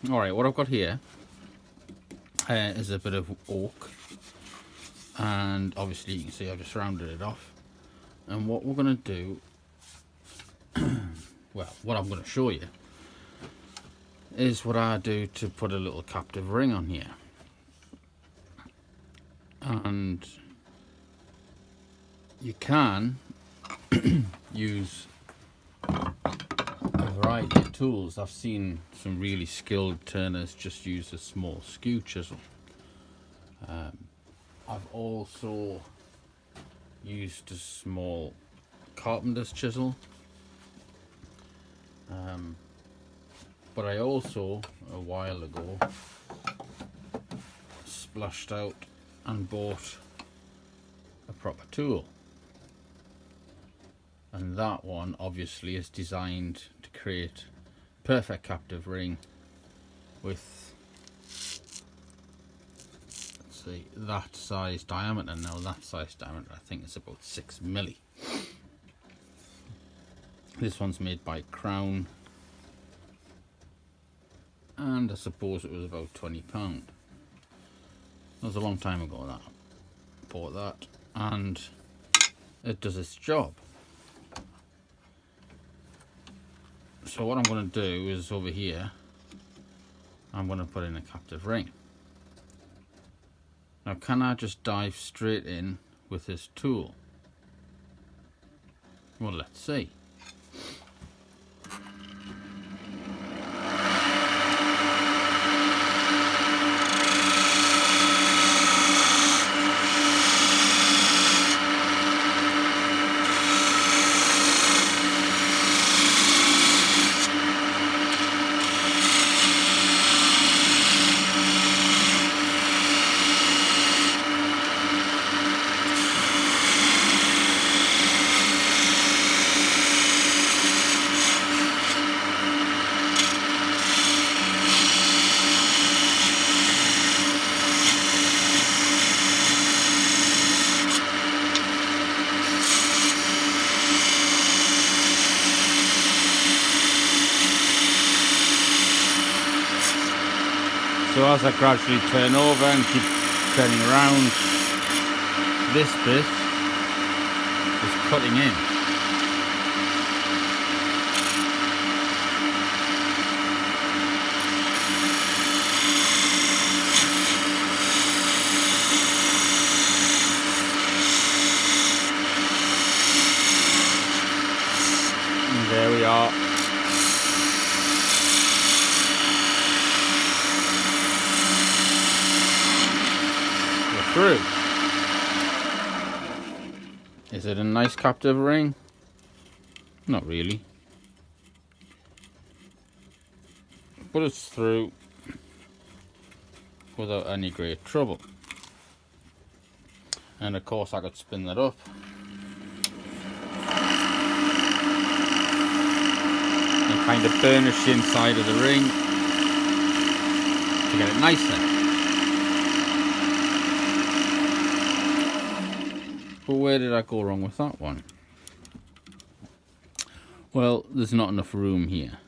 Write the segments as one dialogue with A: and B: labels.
A: Alright, what I've got here is a bit of oak, and obviously you can see I've just rounded it off. And what we're going to do, well, what I'm going to show you is what I do to put a little captive ring on here. And you can use a variety of tools. I've seen some really skilled turners just use a small skew chisel. I've also used a small carpenter's chisel, but I also, a while ago, splashed out and bought a proper tool, and that one obviously is designed to create perfect captive ring with, let's see, that size diameter. Now that size diameter I think is about 6 milli. This one's made by Crown, and I suppose it was about £20. That was a long time ago that I bought that, and it does its job. So what I'm going to do is, over here I'm going to put in a captive ring. Now, can I just dive straight in with this tool? Well, let's see. So as I gradually turn over and keep turning around, this bit is cutting in. And there we are. Through. Is it a nice captive ring? Not really, but it's through without any great trouble. And of course I could spin that up and kind of burnish the inside of the ring to get it nicer. But where did I go wrong with that one? Well, there's not enough room here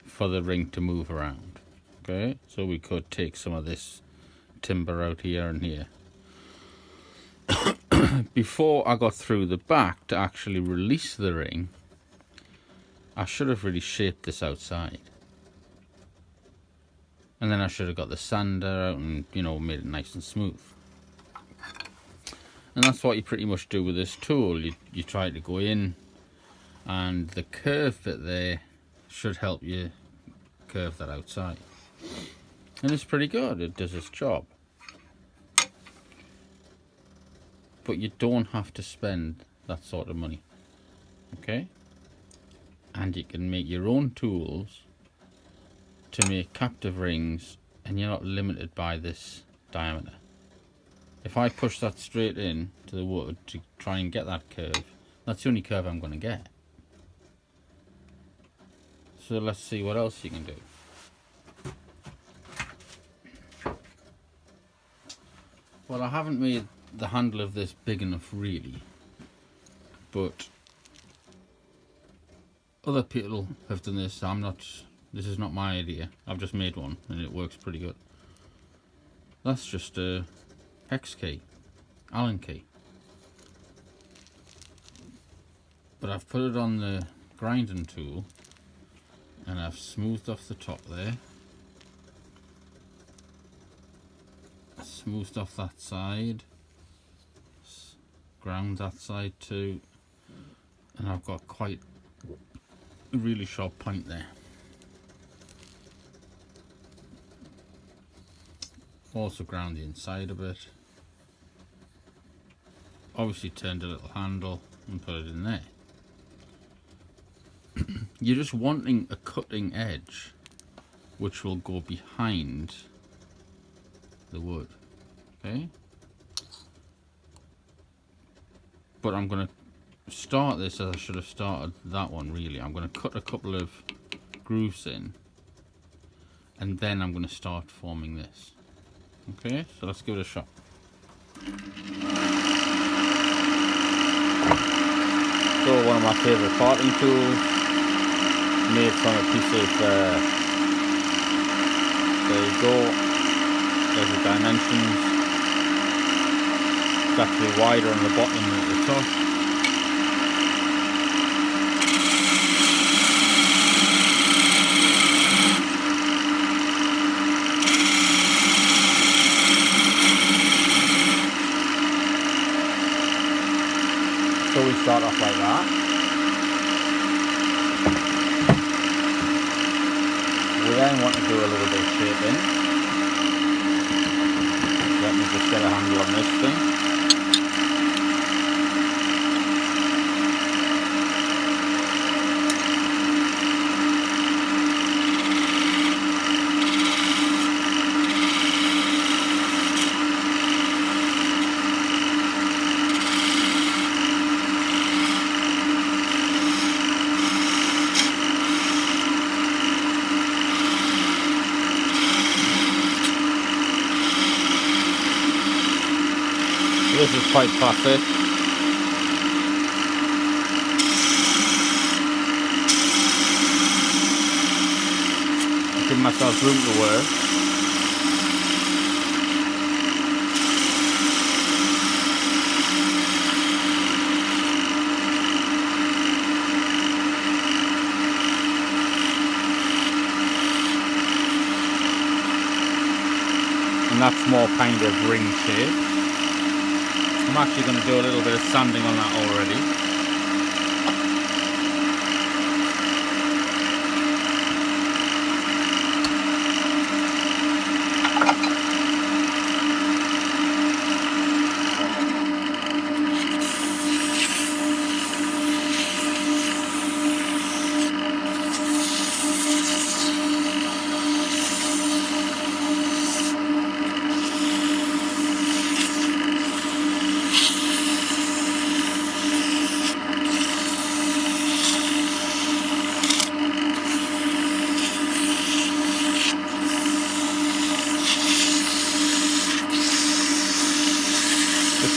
A: for the ring to move around. Okay, so we could take some of this timber out here and here. Before I got through the back to actually release the ring, I should have really shaped this outside. And then I should have got the sander out and, you know, made it nice and smooth. And that's what you pretty much do with this tool. You try to go in, and the curve bit there should help you curve that outside. And it's pretty good, it does its job. But you don't have to spend that sort of money, okay? And you can make your own tools to make captive rings, and you're not limited by this diameter. If I push that straight in to the wood to try and get that curve, that's the only curve I'm going to get. So let's see what else you can do. Well, I haven't made the handle of this big enough really, but other people have done this. I'm not This is not my idea. I've just made one and it works pretty good. That's just a hex key, Allen key. But I've put it on the grinding tool and I've smoothed off the top there. Smoothed off that side. Ground that side too. And I've got quite a really sharp point there. Also ground the inside a bit. Obviously turned a little handle and put it in there. You're just wanting a cutting edge which will go behind the wood, okay? But I'm going to start this as I should have started that one really. I'm going to cut a couple of grooves in and then I'm going to start forming this. Okay, so let's give it a shot. So one of my favourite parting tools, made from a piece of, there you go, there's the dimensions. It's actually wider on the bottom than at the top. So we start off like that. We then want to do a little bit of shaping. Let me just get a handle on this thing. This is quite classic. Give myself room to work. And that's more kind of ring shape. I'm actually going to do a little bit of sanding on that already.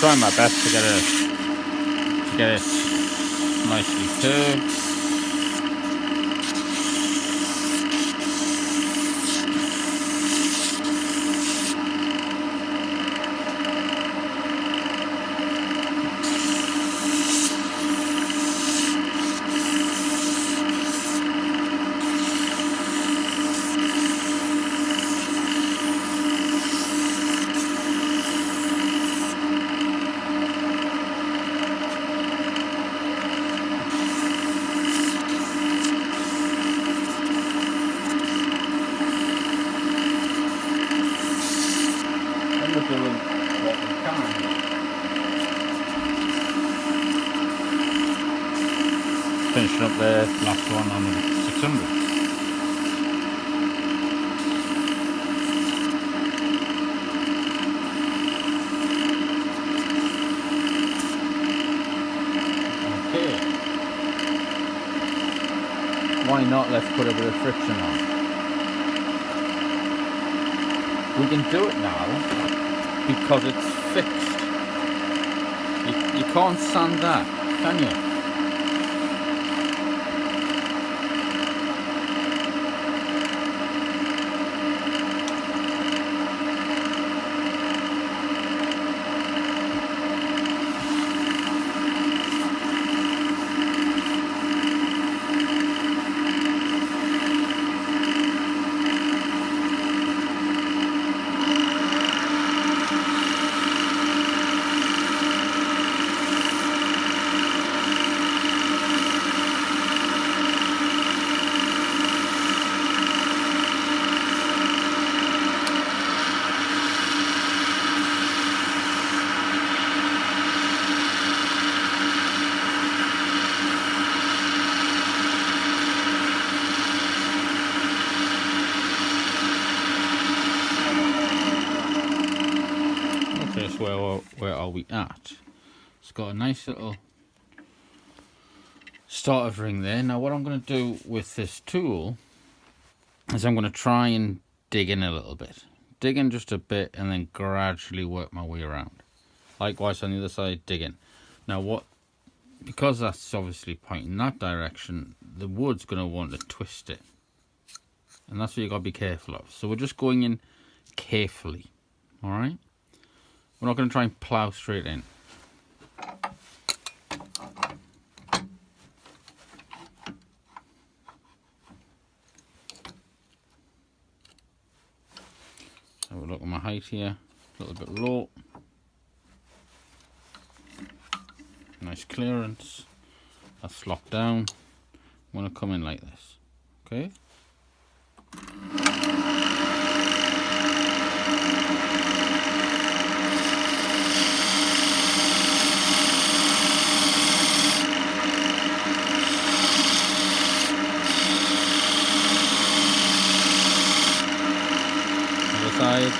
A: Trying my best to get it nicely curved. Finishing up the last one on 600. Okay. Why not? Let's put a bit of friction on. We can do it now because it's fixed. You can't sand that, can you? notice where are we at. It's got a nice little starter ring there. Now what I'm going to do with this tool is I'm going to try and dig in a little bit. Dig in just a bit and then gradually work my way around. Likewise on the other side, dig in. Now because that's obviously pointing that direction, the wood's going to want to twist it. And that's what you've got to be careful of. So we're just going in carefully. Alright? We're not going to try and plough straight in. So we'll look at my height here. A little bit low. Nice clearance. That's locked down. I'm going to come in like this. Okay? Other side.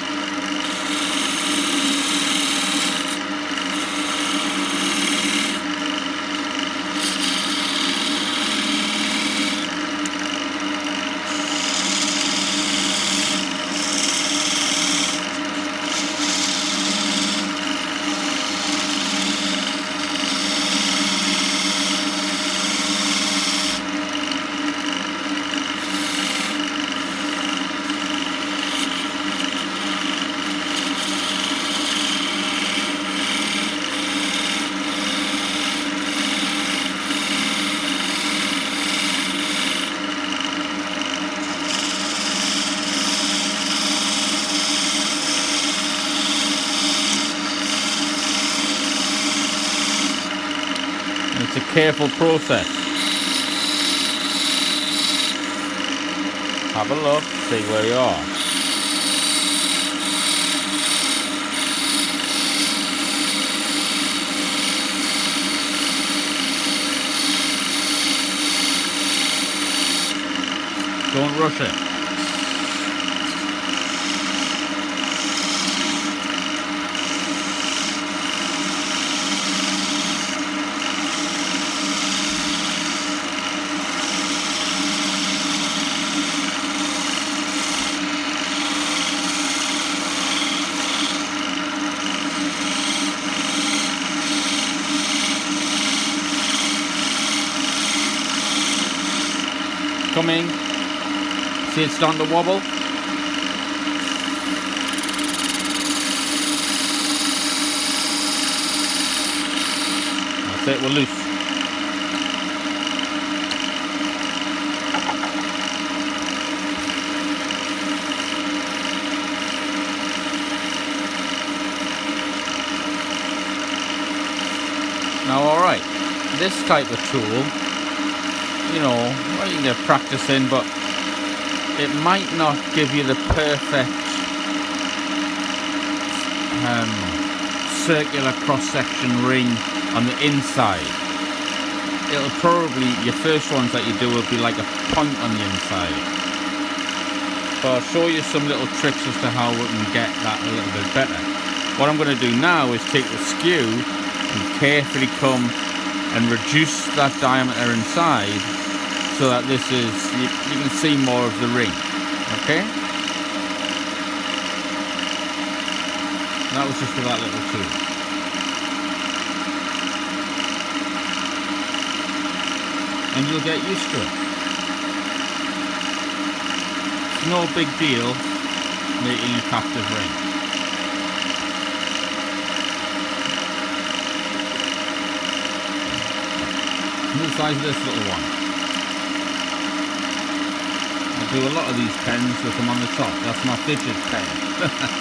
A: It's a careful process. Have a look, see where you are. Don't rush it. Coming. See it's starting to wobble? That's it, we're loose. Now alright, this type of tool, you know, well, you can get practice in, but it might not give you the perfect circular cross-section ring on the inside. It'll probably, your first ones that you do will be like a point on the inside. So I'll show you some little tricks as to how we can get that a little bit better. What I'm going to do now is take the skew and carefully come and reduce that diameter inside so that this is, you can see more of the ring. Okay? That was just for that little tool. And you'll get used to it. It's no big deal making a captive ring. The size of this little one. I do a lot of these pens with them on the top. That's my fidget pen.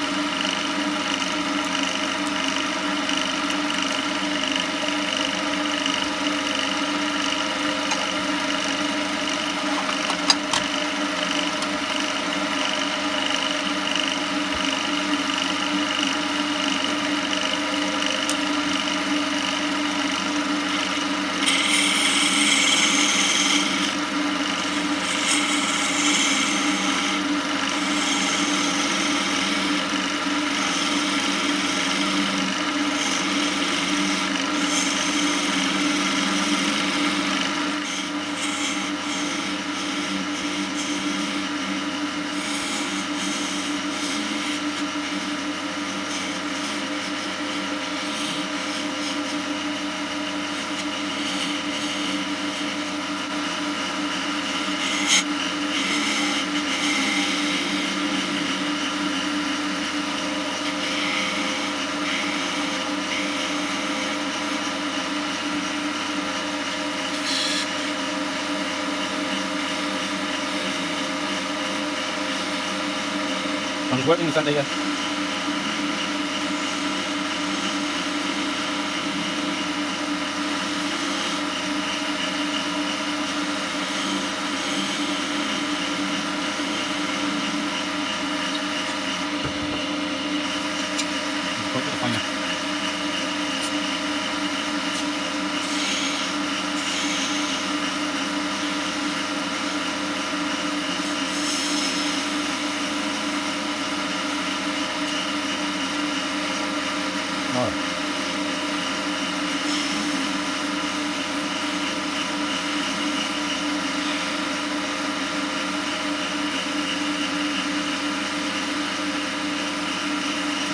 A: It's working in the centre here.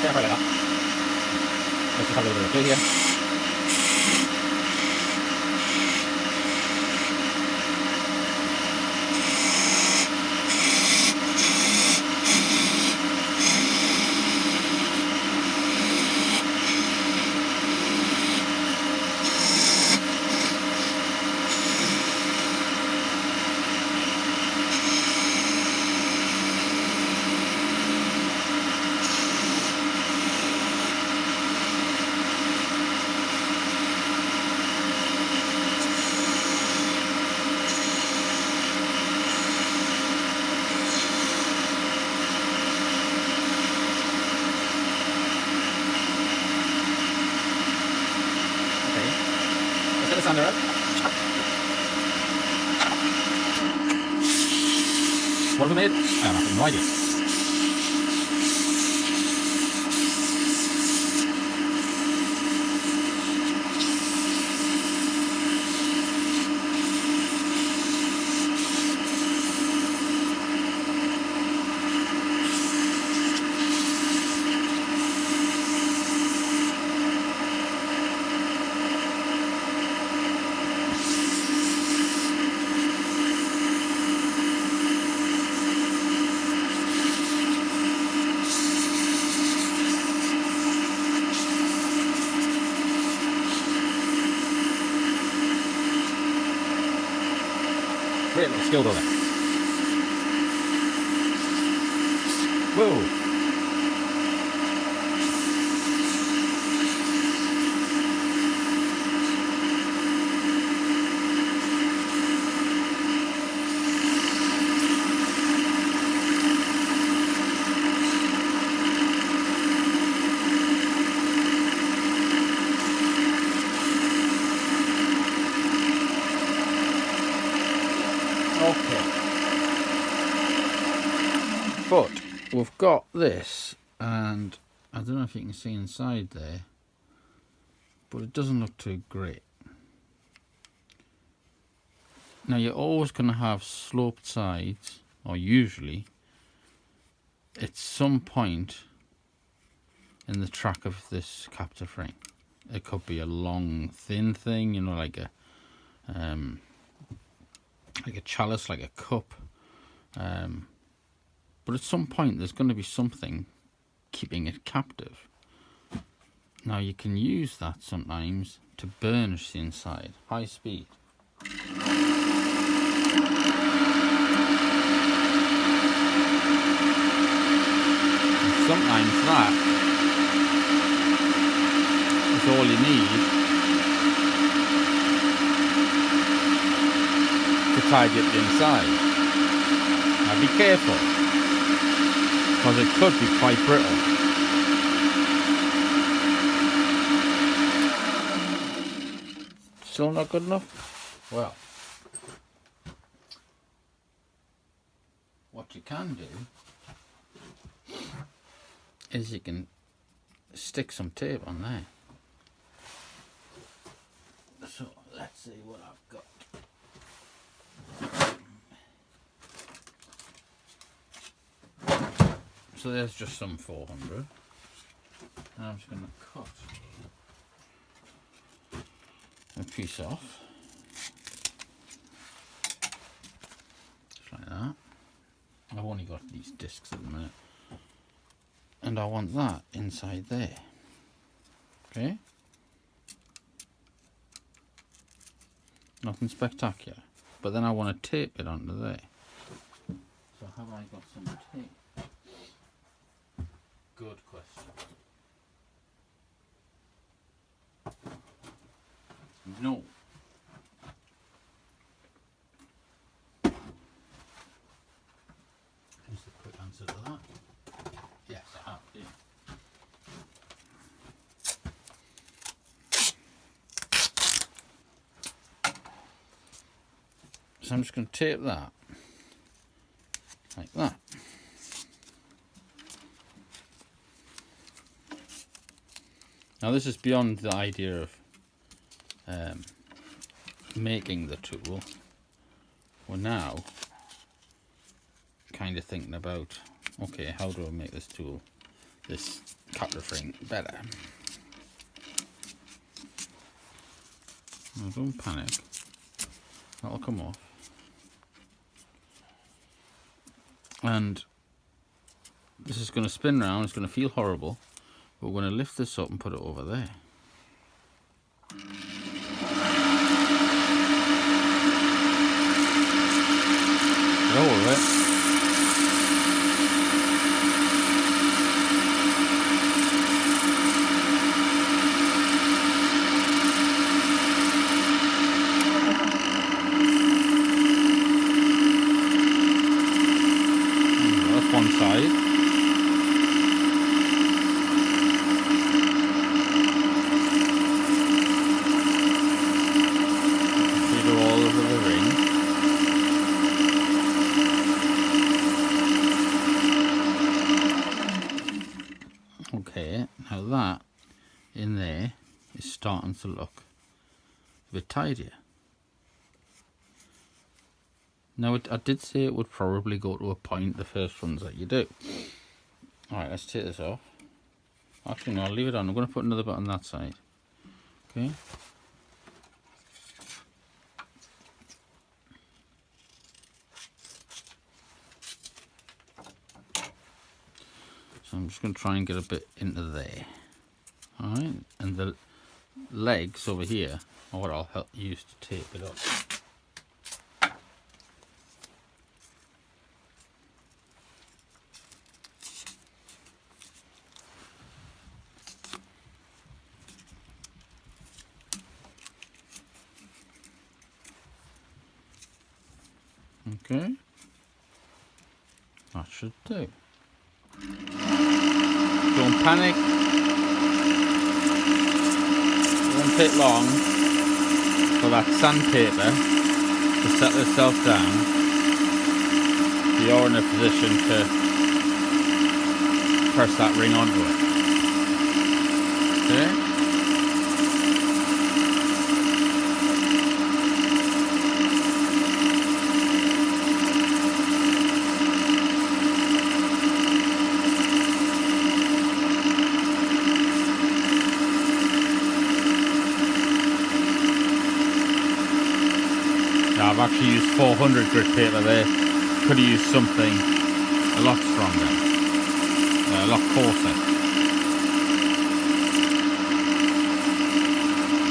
A: Yeah, right like that. Let's just have a little bit of glue here. Under it. What have we made? I have no idea. Great little skill builder. Whoa! But we've got this, and I don't know if you can see inside there, but it doesn't look too great. Now you're always going to have sloped sides, or usually, at some point in the track of this captive ring. It could be a long, thin thing, you know, like a chalice, like a cup. But at some point there's going to be something keeping it captive. Now you can use that sometimes to burnish the inside, high speed. And sometimes that is all you need to tidy up the inside. Now be careful, because it could be quite brittle. Still not good enough? Well, what you can do is you can stick some tape on there. So let's see what I've got. So there's just some 400. And I'm just going to cut a piece off. Just like that. I've only got these discs at the minute. And I want that inside there. Okay? Nothing spectacular. But then I want to tape it onto there. So have I got some tape? good question. No. Just a quick answer to that. Yes, I have. Yeah. So I'm just going to tape that like that. Now this is beyond the idea of making the tool. We're now kind of thinking about, okay, how do I make this tool, this captive ring, better? Now don't panic, that'll come off. And this is going to spin round, it's going to feel horrible, but we're going to lift this up and put it over there. Get over it. That's one side. Okay, now that in there is starting to look a bit tidier. Now I did say it would probably go to a point the first ones that you do. Alright, let's take this off. Actually no, I'll leave it on. I'm going to put another bit on that side. Okay. So I'm just going to try and get a bit into there. Alright, and the legs over here are what I'll use to tape it up. Okay, that should do. Don't panic. It won't take long for that sandpaper to settle itself down. You're in a position to press that ring onto it. Okay? I've actually used 400 grit paper there. Could have used something a lot stronger, a lot coarser.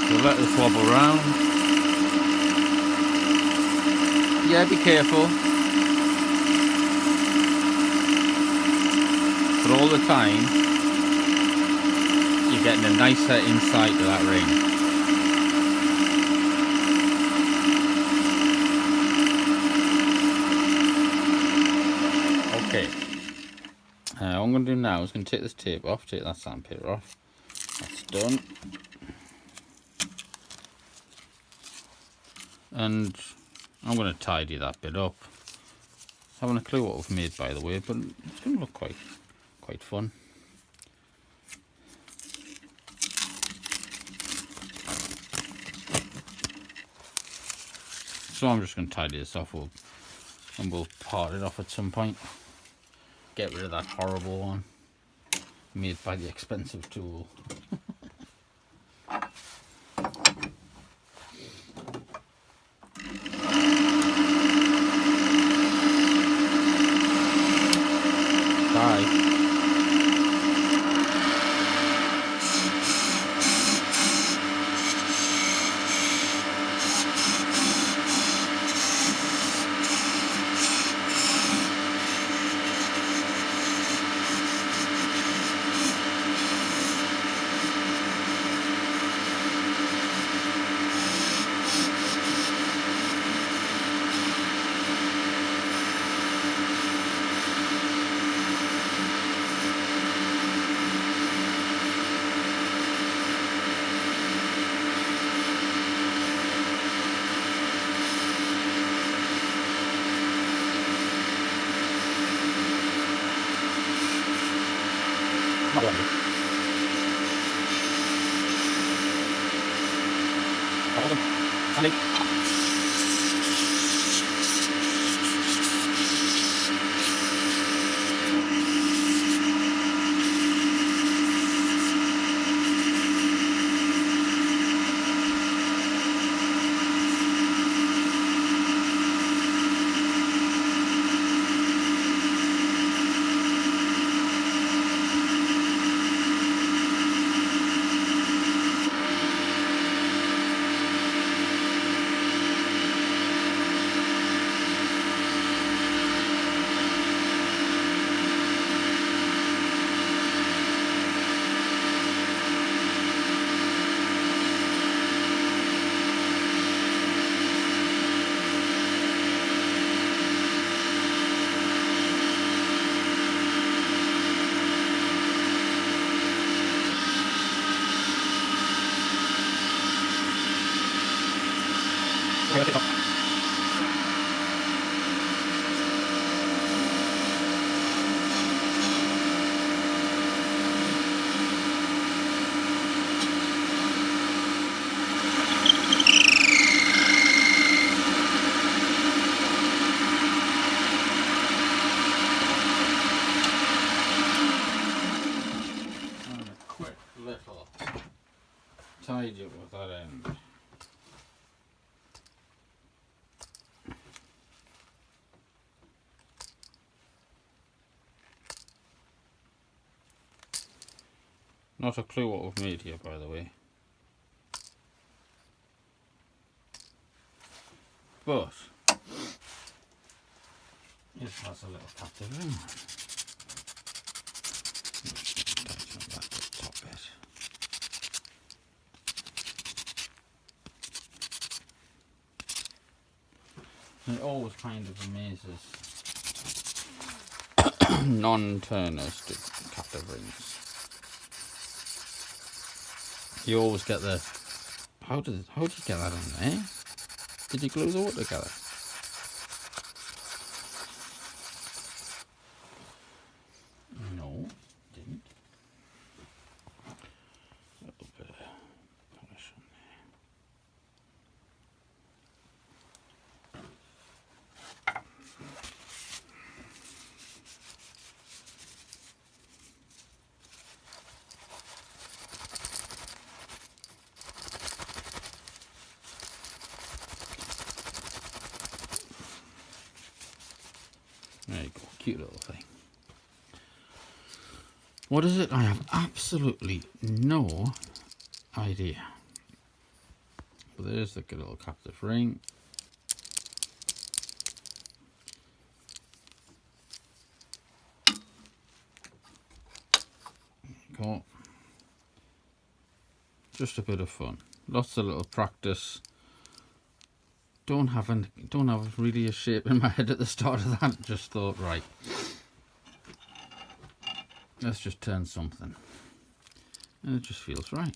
A: So let this wobble round. Yeah, be careful. But all the time, you're getting a nicer insight to that ring. Okay, what I'm going to do now is going to take this tape off, take that sandpaper off. That's done. And I'm going to tidy that bit up. I haven't a clue what we've made, by the way, but it's going to look quite fun. So I'm just going to tidy this off, and we'll part it off at some point. Get rid of that horrible one made by the expensive tool. Bye. Hold on. Sandy. Tidy up with that end. Not a clue what we've made here, by the way. But it has a little captive ring. Tighten that the top bit. It always kind of amazes non-turners to captive rings. You always get the how did you get that on there? Did you glue the wood together? No, didn't. A little bit of polish on there you go, cute little thing. What is it? I have absolutely no idea. But there's the good little captive ring. Go. Just a bit of fun. Lots of little practice. Don't have really a shape in my head at the start of that. Just thought, right, let's just turn something, and it just feels right.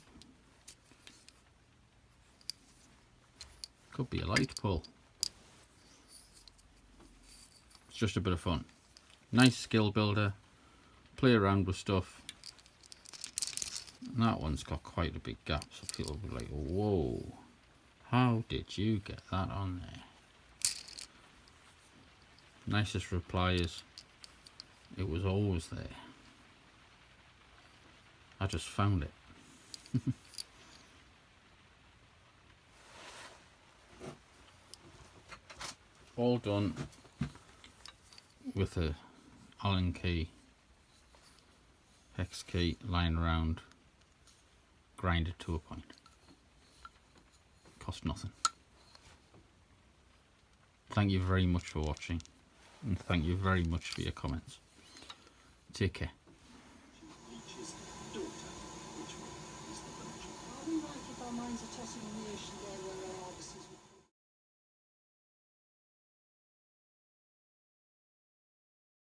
A: Could be a light pull. It's just a bit of fun. Nice skill builder. Play around with stuff. And that one's got quite a big gap, so people will be like, whoa, how did you get that on there? Nicest reply is, it was always there. I just found it. All done with a Allen key, hex key lying around, grinded to a point. Cost nothing. Thank you very much for watching, and thank you very much for your comments. Take care.
B: Reaches daughter. Which way is the boat? Are we right if our minds are tossing in the ocean there?